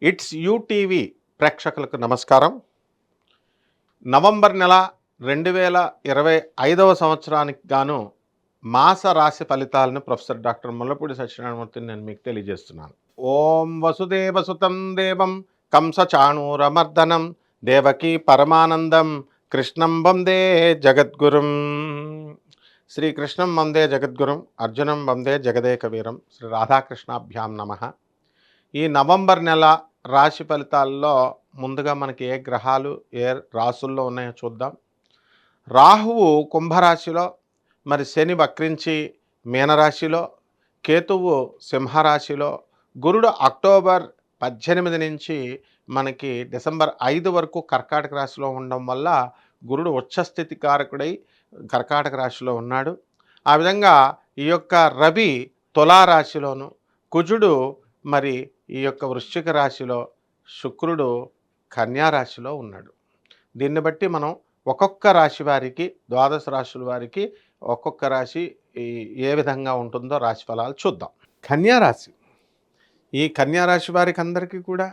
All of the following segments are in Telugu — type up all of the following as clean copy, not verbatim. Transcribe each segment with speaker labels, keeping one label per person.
Speaker 1: ఇట్స్ యూటీవీ ప్రేక్షకులకు నమస్కారం. నవంబర్ నెల 2025 సంవత్సరానికి గాను మాస రాశి ఫలితాలను ప్రొఫెసర్ డాక్టర్ ముల్లపూడి సత్యనారాయణమూర్తిని నేను మీకు తెలియజేస్తున్నాను. ఓం వసుదేవసుతం దేవం కంసచాణూరమర్దనం దేవకీ పరమానందం కృష్ణం వందే జగద్గురుం. శ్రీకృష్ణం వందే జగద్గురుం అర్జునం వందే జగదేక వీరం శ్రీ రాధాకృష్ణాభ్యాం నమః. ఈ నవంబర్ నెల రాశి ఫలితాల్లో ముందుగా మనకి ఏ గ్రహాలు ఏ రాసుల్లో ఉన్నాయో చూద్దాం. రాహువు కుంభరాశిలో, మరి శని వక్రించి మీనరాశిలో, కేతువు సింహరాశిలో, గురుడు అక్టోబర్ 18 నుంచి మనకి డిసెంబర్ 5 వరకు కర్కాటక రాశిలో ఉండడం వల్ల గురుడు ఉచ్చస్థితి కారకుడై కర్కాటక రాశిలో ఉన్నాడు. ఆ విధంగా ఈ యొక్క రవి తులారాశిలోను, కుజుడు మరి ఈ యొక్క వృశ్చిక రాశిలో, శుక్రుడు కన్యా రాశిలో ఉన్నాడు. దీన్ని బట్టి మనం ఒక్కొక్క రాశి వారికి, ద్వాదశ రాశుల వారికి ఒక్కొక్క రాశి ఏ విధంగా ఉంటుందో రాశి ఫలాలు చూద్దాం. కన్యా రాశి, ఈ కన్యా రాశి వారికి అందరికీ కూడా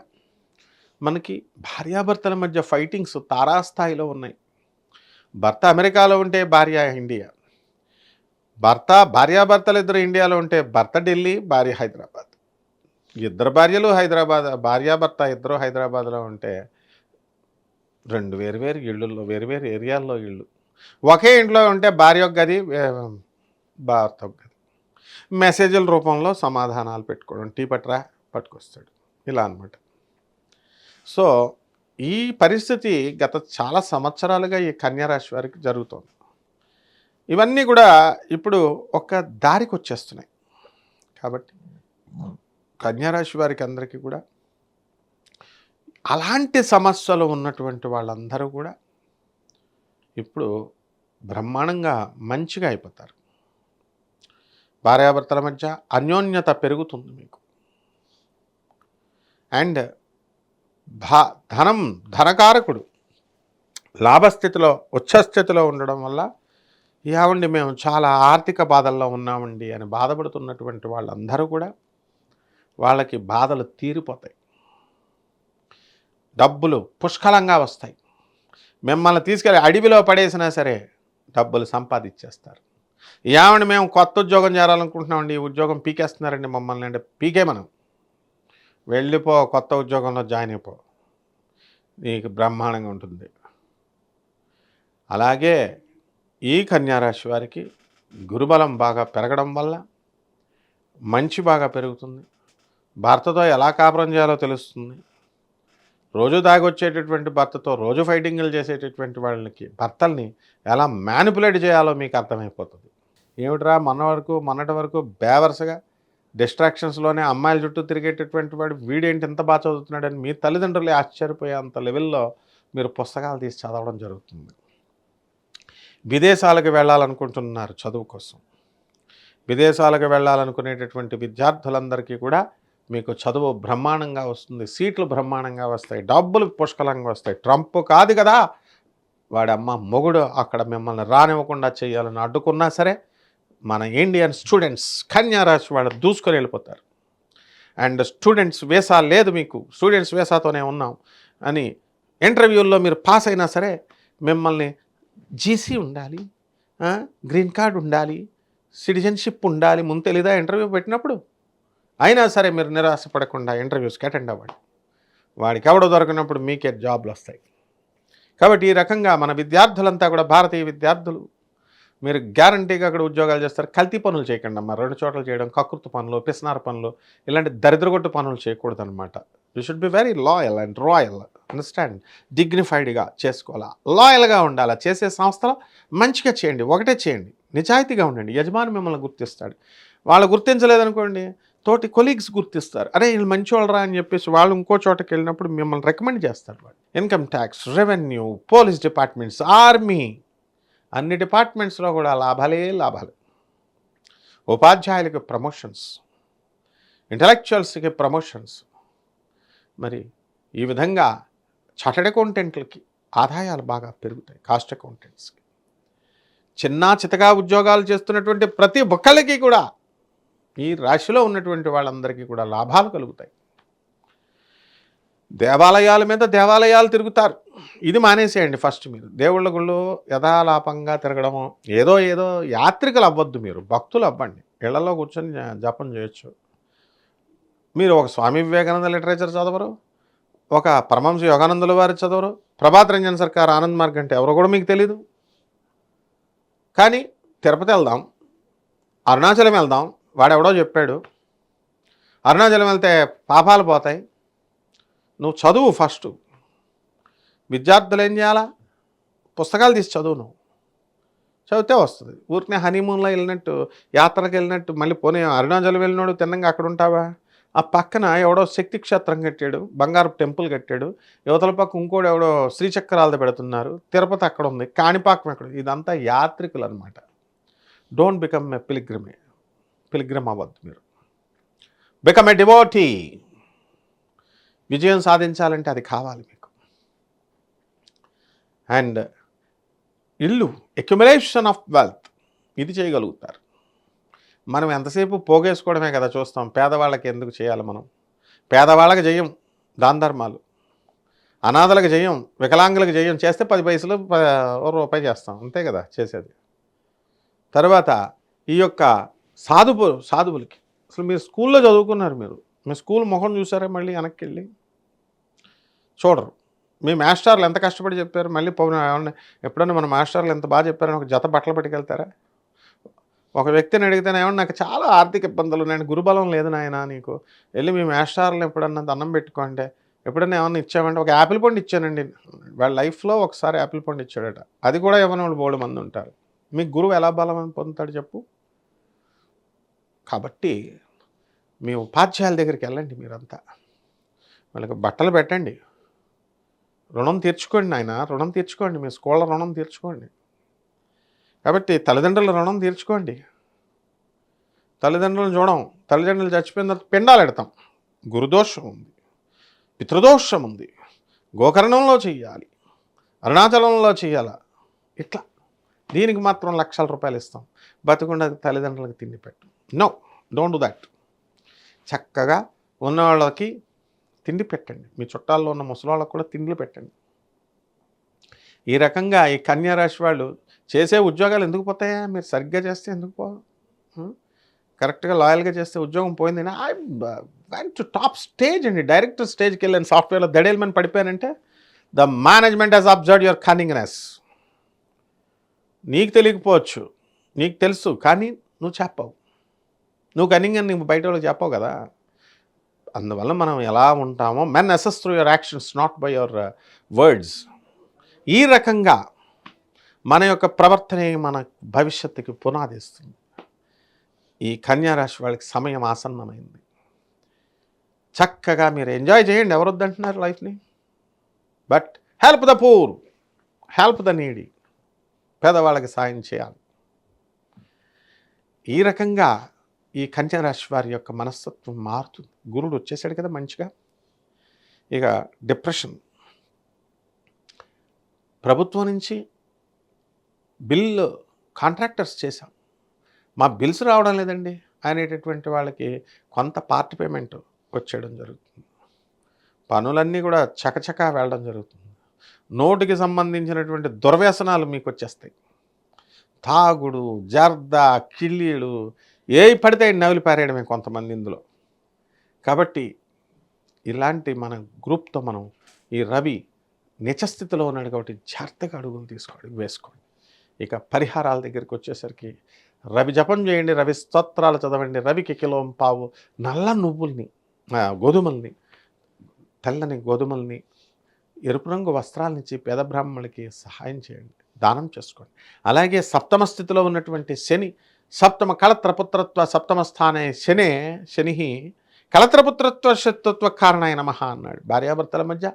Speaker 1: మనకి భార్యాభర్తల మధ్య ఫైటింగ్స్ తారాస్థాయిలో ఉన్నాయి. భర్త అమెరికాలో ఉంటే భార్య ఇండియా, భార్యాభర్తలు ఇద్దరు ఇండియాలో ఉంటే భర్త ఢిల్లీ, భార్య హైదరాబాద్. ఇద్దరు భార్యలు హైదరాబాద్, భార్యాభర్త ఇద్దరు హైదరాబాద్లో ఉంటే రెండు వేరువేరు ఇళ్ళల్లో, వేరువేరు ఏరియాల్లో ఇళ్ళు. ఒకే ఇంట్లో ఉంటే భార్య ఒక గది, భర్త ఒక గది. మెసేజ్ల రూపంలో సమాధానాలు పెట్టుకోవడం, టీ పట్టరా పట్టుకొస్తాడు, ఇలా అనమాట. సో ఈ పరిస్థితి గత చాలా సంవత్సరాలుగా ఈ కన్యారాశి వారికి జరుగుతోంది. ఇవన్నీ కూడా ఇప్పుడు ఒక దారికి వచ్చేస్తున్నాయి. కాబట్టి కన్యారాశి వారికి అందరికీ కూడా అలాంటి సమస్యలు ఉన్నటువంటి వాళ్ళందరూ కూడా ఇప్పుడు బ్రహ్మాండంగా మంచిగా అయిపోతారు. భార్యాభర్తల మధ్య అన్యోన్యత పెరుగుతుంది మీకు. అండ్ ధనకారకుడు లాభస్థితిలో, ఉచ్చస్థితిలో ఉండడం వల్ల ఏమండి మేము చాలా ఆర్థిక బాధల్లో ఉన్నామండి అని బాధపడుతున్నటువంటి వాళ్ళందరూ కూడా వాళ్ళకి బాధలు తీరిపోతాయి. డబ్బులు పుష్కలంగా వస్తాయి. మిమ్మల్ని తీసుకెళ్ళి అడవిలో పడేసినా సరే డబ్బులు సంపాదించేస్తారు. ఏమండి మేము కొత్త ఉద్యోగం చేయాలనుకుంటున్నామండి, ఈ ఉద్యోగం పీకేస్తున్నారండి మమ్మల్ని అంటే పీకే, మనం వెళ్ళిపో, కొత్త ఉద్యోగంలో జాయిన్ అయిపో, నీకు బ్రహ్మాండంగా ఉంటుంది. అలాగే ఈ కన్యారాశి వారికి గురుబలం బాగా పెరగడం వల్ల మంచి బాగా పెరుగుతుంది. భర్తతో ఎలా కాపురం చేయాలో తెలుస్తుంది. రోజు దాగొచ్చేటటువంటి భర్తతో రోజు ఫైటింగ్లు చేసేటటువంటి వాళ్ళకి భర్తల్ని ఎలా మ్యానిపులేట్ చేయాలో మీకు అర్థమైపోతుంది. ఏమిట్రా మొన్నటి వరకు బేవర్సగా డిస్ట్రాక్షన్స్లోనే అమ్మాయిల చుట్టూ తిరిగేటటువంటి వాడు వీడేంటి ఇంత బాగా చదువుతున్నాడని మీ తల్లిదండ్రులే ఆశ్చర్యపోయేంత లెవెల్లో మీరు పుస్తకాలు తీసి చదవడం జరుగుతుంది. విదేశాలకు వెళ్ళాలనుకుంటున్నారు చదువు కోసం. విదేశాలకు వెళ్ళాలనుకునేటటువంటి విద్యార్థులందరికీ కూడా మీకు చదువు బ్రహ్మాండంగా వస్తుంది, సీట్లు బ్రహ్మాండంగా వస్తాయి, డబ్బులు పుష్కలంగా వస్తాయి. ట్రంప్ కాదు కదా వాడి అమ్మ మొగుడు అక్కడ మిమ్మల్ని రానివ్వకుండా చేయాలని అడ్డుకున్నా సరే మన ఇండియన్ స్టూడెంట్స్ కన్యారాశి వాళ్ళు దూసుకొని వెళ్ళిపోతారు. అండ్ స్టూడెంట్స్ వీసా లేదు, మీకు స్టూడెంట్స్ వీసాతోనే ఉన్నాం అని ఇంటర్వ్యూల్లో మీరు పాస్ అయినా సరే మిమ్మల్ని జీసీ ఉండాలి, గ్రీన్ కార్డ్ ఉండాలి, సిటిజన్షిప్ ఉండాలి, ముందు తెలీదా ఇంటర్వ్యూ పెట్టినప్పుడు? అయినా సరే మీరు నిరాశపడకుండా ఇంటర్వ్యూస్కి అటెండ్ అవ్వండి. వాడికి ఎవడో దొరికినప్పుడు మీకే జాబ్లు వస్తాయి. కాబట్టి ఈ రకంగా మన విద్యార్థులంతా కూడా, భారతీయ విద్యార్థులు, మీరు గ్యారంటీగా అక్కడ ఉద్యోగాలు చేస్తారు. కల్తీ పనులు చేయకండి అమ్మా. 2 చోట్ల చేయడం, కకృతి పనులు, పిస్నార పనులు, ఇలాంటి దరిద్రగొట్టు పనులు చేయకూడదు అనమాట. You should be very loyal and royal, understand. డిగ్నిఫైడ్గా చేసుకోవాలా, లాయల్గా ఉండాలా. చేసే సంస్థలో మంచిగా చేయండి, ఒకటే చేయండి, నిజాయితీగా ఉండండి. యజమాని మిమ్మల్ని గుర్తిస్తాడు. వాళ్ళు గుర్తించలేదనుకోండి, తోటి కొలీగ్స్ గుర్తిస్తారు. అరే వీళ్ళు మంచి వాళ్ళరా అని చెప్పేసి వాళ్ళు ఇంకో చోటకి వెళ్ళినప్పుడు మిమ్మల్ని రికమెండ్ చేస్తారు. వాళ్ళు income tax, revenue, police departments, army, అన్ని డిపార్ట్మెంట్స్లో కూడా లాభాలే లాభాలు. ఉపాధ్యాయులకి ప్రమోషన్స్, ఇంటలెక్చువల్స్కి ప్రమోషన్స్. మరి ఈ విధంగా చార్టెడ్ అకౌంటెంట్లకి ఆదాయాలు బాగా పెరుగుతాయి. కాస్ట్ అకౌంటెంట్స్కి, చిన్న చితగా ఉద్యోగాలు చేస్తున్నటువంటి ప్రతి ఒక్కళ్ళకి కూడా, ఈ రాశిలో ఉన్నటువంటి వాళ్ళందరికీ కూడా లాభాలు కలుగుతాయి. దేవాలయాల మీద దేవాలయాలు తిరుగుతారు. ఇది మానేసేయండి ఫస్ట్ మీరు. దేవుళ్ళ గుళ్ళు యథాలాపంగా తిరగడము, ఏదో ఏదో యాత్రికులు అవ్వద్దు మీరు, భక్తులు అవ్వండి. ఇళ్లలో కూర్చొని జపం చేయొచ్చు. మీరు ఒక స్వామి వివేకానంద లిటరేచర్ చదవరు, ఒక పరమహంస యోగానందుల వారి చదవరు, ప్రభాత్ రంజన్ సర్కార్ ఆనంద్ మార్గ్ అంటే ఎవరో కూడా మీకు తెలీదు. కానీ తిరుపతి వెళ్దాం, అరుణాచలం వెళ్దాం, వాడెవడో చెప్పాడు, అరుణాచలం వెళ్తే పాపాలు పోతాయి. నువ్వు చదువు ఫస్ట్. విద్యార్థులు ఏం చేయాలా? పుస్తకాలు తీసి చదువు. నువ్వు చదివితే వస్తుంది. ఊరికనే హనీమూన్లో వెళ్ళినట్టు, యాత్రకు వెళ్ళినట్టు మళ్ళీ పోనీ అరుణాచలం వెళ్ళినాడు తిన్నంగా అక్కడ ఉంటావా? ఆ పక్కన ఎవడో శక్తి క్షేత్రం కట్టాడు, బంగారు టెంపుల్ కట్టాడు, యువతల పక్క ఇంకోటి ఎవడో శ్రీచక్రాలతో పెడుతున్నారు, తిరుపతి అక్కడ ఉంది, కాణిపాకం ఎక్కడ. ఇదంతా యాత్రికులు అనమాట. డోంట్ బికమ్ ఎ పిలిగ్రిమ్ అవ్వద్దు మీరు. Become a devotee. విజయం సాధించాలంటే అది కావాలి మీకు. అండ్ ఇల్లు, అక్యుములేషన్ ఆఫ్ వెల్త్, ఇది చేయగలుగుతారు. మనం ఎంతసేపు పోగేసుకోవడమే కదా చూస్తాం. పేదవాళ్ళకి ఎందుకు చేయాలి మనం? పేదవాళ్ళకి చేయం దాన ధర్మాలు, అనాథలకు చేయం, వికలాంగులకు చేయం. చేస్తే 10 పైసలు రూపాయి చేస్తాం, అంతే కదా చేసేది. తర్వాత ఈ యొక్క సాధువులకి అసలు మీరు స్కూల్లో చదువుకున్నారు, మీ స్కూల్ ముఖం చూసారా? మళ్ళీ వెనక్కి వెళ్ళి చూడరు. మీ మాస్టర్లు ఎంత కష్టపడి చెప్పారు? మళ్ళీ ఎప్పుడన్నా మన మాస్టర్లు ఎంత బాగా చెప్పారని ఒక జత బట్టలు పట్టుకెళ్తారా? ఒక వ్యక్తిని అడిగితేనే ఏమన్నా నాకు చాలా ఆర్థిక ఇబ్బందులు ఉన్నాయండి, గురుబలం లేదు నాయన నీకు, వెళ్ళి మీ మాస్టర్లను ఎప్పుడన్నా దండం పెట్టుకోంటే, ఎప్పుడన్నా ఏమన్నా ఇచ్చామంటే ఒక యాపిల్ పండు ఇచ్చానండి. వాళ్ళ లైఫ్లో ఒకసారి యాపిల్ పండు ఇచ్చాడట, అది కూడా ఇవ్వని వాళ్ళు బోల్డు మంది ఉంటారు. మీకు గురువు ఎలా బలం అని పొందుతాడు చెప్పు? కాబట్టి మీ ఉపాధ్యాయుల దగ్గరికి వెళ్ళండి, మీరంతా వాళ్ళకి బట్టలు పెట్టండి, రుణం తీర్చుకోండి నాయన, రుణం తీర్చుకోండి, మీ స్కూళ్ళ రుణం తీర్చుకోండి. కాబట్టి తల్లిదండ్రుల రుణం తీర్చుకోండి. తల్లిదండ్రులను చూడం, తల్లిదండ్రులు చచ్చిపోయిన తర్వాత పిండాలు ఎడతాం. గురుదోషం ఉంది, పితృదోషం ఉంది, గోకర్ణంలో చెయ్యాలి, అరుణాచలంలో చెయ్యాలా, ఇట్లా దీనికి మాత్రం లక్షల రూపాయలు ఇస్తాం. బతికుండా తల్లిదండ్రులకు తిండి పెట్టు. No, don't do that. చక్కగా ఉన్నవాళ్ళకి తిండి పెట్టండి, మీ చుట్టాల్లో ఉన్న ముసలాళ్ళకు కూడా తిండిలు పెట్టండి. ఈ రకంగా ఈ కన్యా రాశి వాళ్ళు చేసే ఉద్యోగాలు ఎందుకు పోతాయా? మీరు సరిగ్గా చేస్తే ఎందుకు పో, కరెక్ట్గా లాయల్గా చేస్తే ఉద్యోగం పోయింది. I went to top stage అండి, డైరెక్టర్ స్టేజ్కి వెళ్ళాను సాఫ్ట్వేర్లో, దడేల్మని పడిపోయానంటే the management has observed your cunningness. నీకు తెలియకపోవచ్చు, నీకు తెలుసు, కానీ నువ్వు చెప్పవు. నువ్వు కన్నింగ్ అని నువ్వు బయట వాళ్ళకి చెప్పవు కదా. అందువల్ల మనం ఎలా ఉంటామో, men assess through your actions not by your words. ఈ రకంగా మన యొక్క ప్రవర్తనే మన భవిష్యత్తుకి పునాదిస్తుంది. ఈ కన్యారాశి వాళ్ళకి సమయం ఆసన్నమైంది. చక్కగా మీరు ఎంజాయ్ చేయండి, ఎవరు వద్దంటున్నారు లైఫ్ని. But help the poor, help the needy, పేదవాళ్ళకి సాయం చేయాలి. ఈ రకంగా ఈ కన్యారాశి వారి యొక్క మనస్తత్వం మారుతుంది. గురుడు వచ్చేసాడు కదా మంచిగా. ఇక డిప్రెషన్, ప్రభుత్వం నుంచి బిల్లు కాంట్రాక్టర్స్ చేశాం, మా బిల్స్ రావడం లేదండి అనేటటువంటి వాళ్ళకి కొంత పార్ట్ పేమెంట్ వచ్చేయడం జరుగుతుంది. పనులన్నీ కూడా చకచకా వెళ్ళడం జరుగుతుంది. నోటికి సంబంధించినటువంటి దుర్వ్యసనాలు మీకు వచ్చేస్తాయి. తాగుడు, జర్దా, కిళ్ళీలు, ఏవి పడితే నవిలి పారేయడమే కొంతమంది ఇందులో. కాబట్టి ఇలాంటి మన గ్రూప్తో మనం ఈ రవి నిజస్థితిలో ఉన్నాడు కాబట్టి జాగ్రత్తగా అడుగులు వేసుకోండి. ఇక పరిహారాల దగ్గరికి వచ్చేసరికి రవి జపం చేయండి, రవి స్తోత్రాలు చదవండి, రవికి కిలోం పావు నల్ల నువ్వుల్ని, గోధుమల్ని, తెల్లని గోధుమల్ని, ఎరుపు రంగు వస్త్రాలనిచ్చి పేద బ్రాహ్మణులకి సహాయం చేయండి, దానం చేసుకోండి. అలాగే సప్తమ స్థితిలో ఉన్నటువంటి శని, సప్తమ కళత్రపుత్రత్వ సప్తమ స్థానే శని కళత్రపుత్రత్వ శత్రుత్వ కారణాయ నమః అన్నాడు. భార్యాభర్తల మధ్య,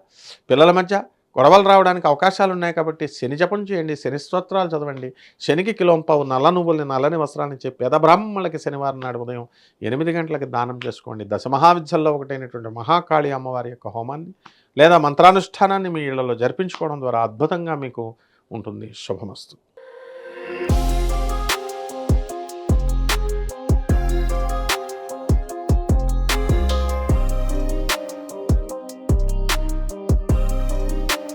Speaker 1: పిల్లల మధ్య గొడవలు రావడానికి అవకాశాలు ఉన్నాయి కాబట్టి శని జపం చేయండి, శని స్తోత్రాలు చదవండి, శనికి కిలోంపావు నల్ల నువ్వుల్ని, నల్లని వస్త్రాన్ని ఇచ్చి పేద బ్రాహ్మణులకి శనివారం నాడు ఉదయం 8 గంటలకి దానం చేసుకోండి. దశమహావిద్యల్లో ఒకటైనటువంటి మహాకాళి అమ్మవారి యొక్క హోమాన్ని లేదా మంత్రానుష్ఠానాన్ని మీ ఇళ్లలో జరిపించుకోవడం ద్వారా అద్భుతంగా మీకు ఉంటుంది. శుభమస్తు.